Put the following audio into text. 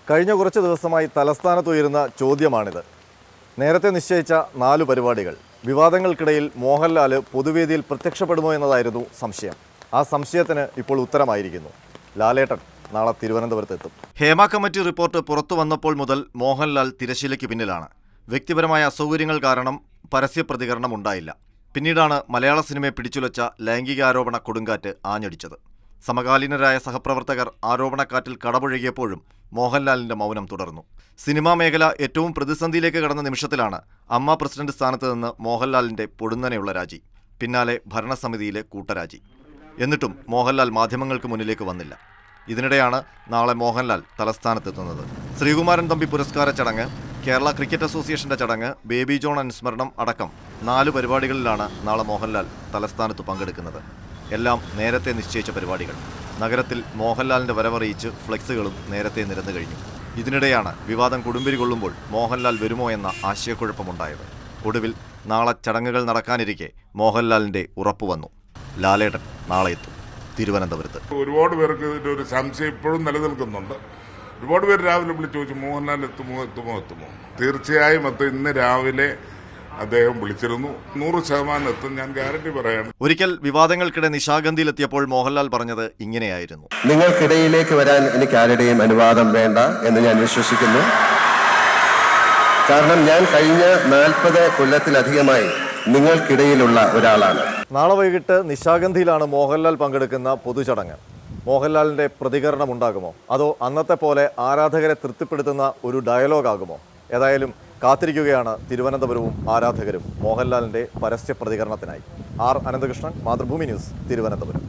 കഴിഞ്ഞ കുറച്ച് ദിവസമായി തലസ്ഥാനത്തുയരുന്ന ചോദ്യമാണിത്. നേരത്തെ നിശ്ചയിച്ച 4 പരിപാടികൾ വിവാദങ്ങൾക്കിടയിൽ മോഹൻലാൽ പൊതുവേദിയിൽ പ്രത്യക്ഷപ്പെടുമോ എന്നതായിരുന്നു സംശയം. ആ സംശയത്തിന് ഇപ്പോൾ ഉത്തരമായിരിക്കുന്നു. ലാലേട്ടൻ നാളെ തിരുവനന്തപുരത്തെത്തും. ഹേമ കമ്മിറ്റി റിപ്പോർട്ട് പുറത്തു വന്നപ്പോൾ മുതൽ മോഹൻലാൽ തിരശ്ശീലയ്ക്ക് പിന്നിലാണ്. വ്യക്തിപരമായ അസൗകര്യങ്ങൾ കാരണം പരസ്യ പ്രതികരണം ഉണ്ടായില്ല. പിന്നീടാണ് മലയാള സിനിമയെ പിടിച്ചുലച്ച ലൈംഗികാരോപണ കൊടുങ്കാറ്റ് ആഞ്ഞടിച്ചത്. സമകാലീനരായ സഹപ്രവർത്തകർ ആരോപണക്കാറ്റിൽ കടപുഴകിയപ്പോഴും മോഹൻലാലിന്റെ മൗനം തുടർന്നു. സിനിമാ മേഖല ഏറ്റവും പ്രതിസന്ധിയിലേക്ക് കടന്ന നിമിഷത്തിലാണ് അമ്മ പ്രസിഡന്റ് സ്ഥാനത്ത് നിന്ന് മോഹൻലാലിന്റെ പൊടുന്നനെയുള്ള രാജി. പിന്നാലെ ഭരണസമിതിയിലെ കൂട്ടരാജി. എന്നിട്ടും മോഹൻലാൽ മാധ്യമങ്ങൾക്ക് മുന്നിലേക്ക് വന്നില്ല. ഇതിനിടെയാണ് നാളെ മോഹൻലാൽ തലസ്ഥാനത്തെത്തുന്നത്. ശ്രീകുമാരൻ തമ്പി പുരസ്കാര ചടങ്ങ്, കേരള ക്രിക്കറ്റ് അസോസിയേഷന്റെ ചടങ്ങ്, ബേബി ജോൺ അനുസ്മരണം അടക്കം 4 പരിപാടികളിലാണ് നാളെ മോഹൻലാൽ തലസ്ഥാനത്ത് പങ്കെടുക്കുന്നത്. എല്ലാം നേരത്തെ നിശ്ചയിച്ച പരിപാടികൾ. നഗരത്തിൽ മോഹൻലാലിന്റെ വരവറിയിച്ച് ഫ്ലെക്സുകളും നേരത്തെ നിരന്നു കഴിഞ്ഞു. ഇതിനിടെയാണ് വിവാദം കൊടുമ്പിരി കൊള്ളുമ്പോൾ മോഹൻലാൽ വരുമോ എന്ന ആശയക്കുഴപ്പമുണ്ടായത്. ഒടുവിൽ നാളെ ചടങ്ങുകൾ നടക്കാനിരിക്കെ മോഹൻലാലിന്റെ ഉറപ്പ് വന്നു. ലാലേട്ടൻ നാളെ എത്തും തിരുവനന്തപുരത്ത്. ഒരുപാട് പേർക്ക് ഇതിന്റെ ഒരു സംശയം ഇപ്പോഴും നിലനിൽക്കുന്നുണ്ട്. ഒരുപാട് പേര് രാവിലെ വിളിച്ചു ചോദിച്ചു, മോഹൻലാൽ എത്തുമോ. തീർച്ചയായും എത്തും. ഇന്ന് രാവിലെ അദ്ദേഹം വിളിച്ചിരുന്നു. 100% എത്തും, ഞാൻ ഗ്യാരണ്ടി പറയാണ്. ഒരിക്കൽ വിവാദങ്ങൾക്കിടെ നിശാഗന്ധിയിലെത്തിയപ്പോൾ മോഹൻലാൽ പറഞ്ഞത് ഇങ്ങനെയായിരുന്നു: നിങ്ങൾക്കിടയിലേക്ക് വരാൻ എനിക്ക് ആരുടെയും അനുവാദം വേണ്ട എന്ന് ഞാൻ വിശ്വസിക്കുന്നു. കാരണം ഞാൻ കഴിഞ്ഞ 40 കൊല്ലത്തിലധികമായി നിങ്ങൾക്കിടയിലുള്ള ഒരാളാണ്. നാളെ വൈകിട്ട് നിശാഗന്ധിയിലാണ് മോഹൻലാൽ പങ്കെടുക്കുന്ന പൊതുചടങ്ങ്. മോഹൻലാലിന്റെ പ്രതികരണം ഉണ്ടാകുമോ, അതോ അന്നത്തെ പോലെ ആരാധകരെ തൃപ്തിപ്പെടുത്തുന്ന ഒരു ഡയലോഗാകുമോ? ഏതായാലും കാത്തിരിക്കുകയാണ് തിരുവനന്തപുരവും ആരാധകരും മോഹൻലാലിന്റെ പരസ്യ പ്രതികരണത്തിനായി. R Ananthakrishnan, Mathrubhumi news, Thiruvananthapuram.